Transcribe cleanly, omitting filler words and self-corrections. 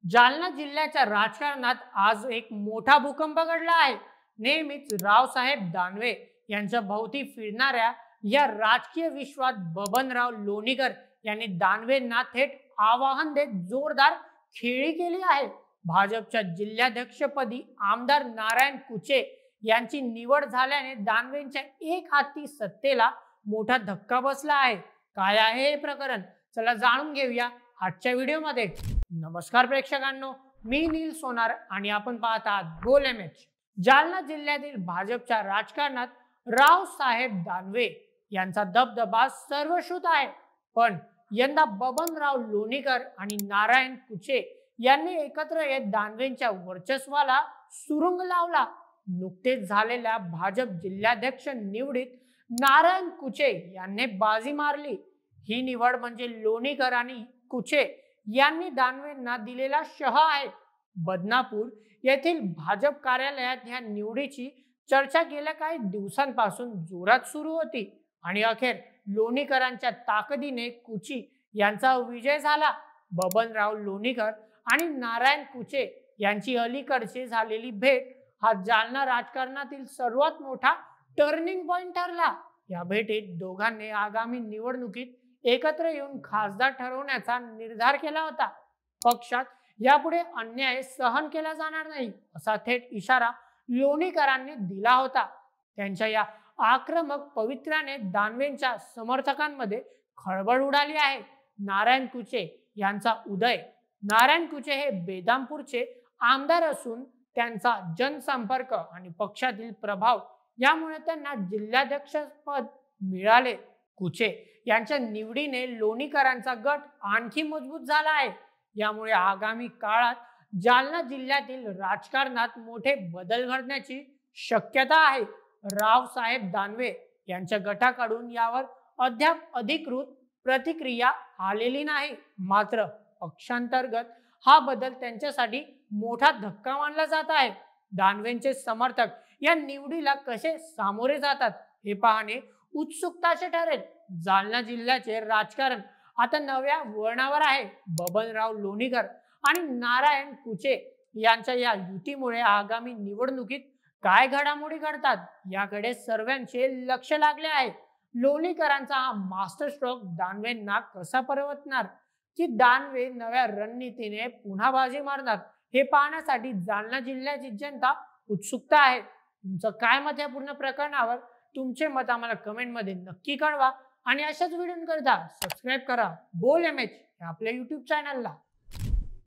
जालना जिल्ह्याच्या राजकारणात आज एक मोठा भूकंप घडला आहे। नेहमीच रावसाहेब दानवे यांच्या भोवती फिरणाऱ्या या राजकीय विश्वात बबनराव लोणीकर यांनी दानवेंना थेट आवाहन देत जोरदार खेळी केली आहे। भाजपच्या जिल्हाध्यक्षपदी आमदार नारायण कुचे यांची निवड झाल्याने दानवेंच्या एक हाती सत्तेला मोठा धक्का बसला आहे। काय आहे हे प्रकरण, चला जाणून घेऊया आजच्या व्हिडिओमध्ये। नमस्कार प्रेक्षकांनो, मी नील सोनार आणि आपण पाहत आहात गोल एमएच। जालना जिल्ह्यातील भाजपच्या राजकारणात रावसाहेब दानवे यांचा दबदबा सर्वश्रुत आहे, पण यंदा बबनराव लोणीकर आणि नारायण कुचे यांनी एकत्र येत दानवेंच्या वर्चस्वाला सुरुंग लावला। नुकतेच झालेल्या भाजप जिल्हाध्यक्ष निवडीत नारायण कुचे यांनी बाजी मारली। ही निवड म्हणजे लोणीकर आणि कुचे यांनी दानवेंना दिलेला शहा आहे। बदनापूर येथील भाजप कार्यालयात या निवडीची चर्चा गेल्या काही दिवसांपासून जोरात सुरू होती आणि अखेर लोणीकरांच्या ताकदीने कुची यांचा विजय झाला। बबनराव लोणीकर आणि नारायण कुचे यांची अलीकडची झालेली भेट हा जालना राजकारणातील सर्वात मोठा टर्निंग पॉइंट ठरला। या भेटीत दोघांनी आगामी निवडणुकीत एकत्र येऊन खासदार ठरवण्याचा निर्धार केला होता। पक्षात यापुढे अन्याय सहन केला जाणार नाही असा थेट इशारा लोणीकरांनी दिला होता। त्यांच्या या आक्रमक पवित्र्याने दानवेंच्या समर्थकांमध्ये खळबळ उडाली आहे। नारायण कुचे यांचा उदय। नारायण कुचे हे बेदामपूरचे आमदार असून त्यांचा जनसंपर्क आणि पक्षातील प्रभाव यामुळे त्यांना जिल्हाध्यक्ष पद मिळाले। कुचे यांच्या निवडीने लोणीकरांचा गट आणखी मजबूत झाला आहे। यामुळे आगामी काळात जालना जिल्ह्यातील राजकारणात मोठे बदल घडण्याची शक्यता आहे। रावसाहेब दानवे यांच्या गटाकडून यावर अद्याप अधिकृत प्रतिक्रिया आलेली नाही, मात्र पक्षांतर्गत हा बदल त्यांच्यासाठी मोठा धक्का मानला जात आहे। दानवेंचे समर्थक या निवडीला कसे सामोरे जातात हे पाहणे उत्सुकताचे ठरेल। जालना जिल्ह्याचे राजकारण आता नव्या वळणावर आहे। बबनराव लोणीकर आणि नारायण कुचे यांच्या या युतीमुळे आगामी निवडणुकीत काय घडामोडी घडतात याकडे सर्वांचे लक्ष लागले आहे। लोणीकरांचा हा मास्टर स्ट्रोक दानवेंना कसा परवतणार, की दानवे नव्या रणनीतीने पुन्हा बाजी मारणार, हे पाहण्यासाठी जालना जिल्ह्याची जनता उत्सुकता आहे। तुमचं काय मत या पूर्ण प्रकरणावर? तुमचे मत आम्हाला कमेंट मध्ये नक्की कळवा आणि अशाच व्हिडिओंकरिता सबस्क्राईब करा गोल एमएच या आपल्या यूट्यूब चॅनलला।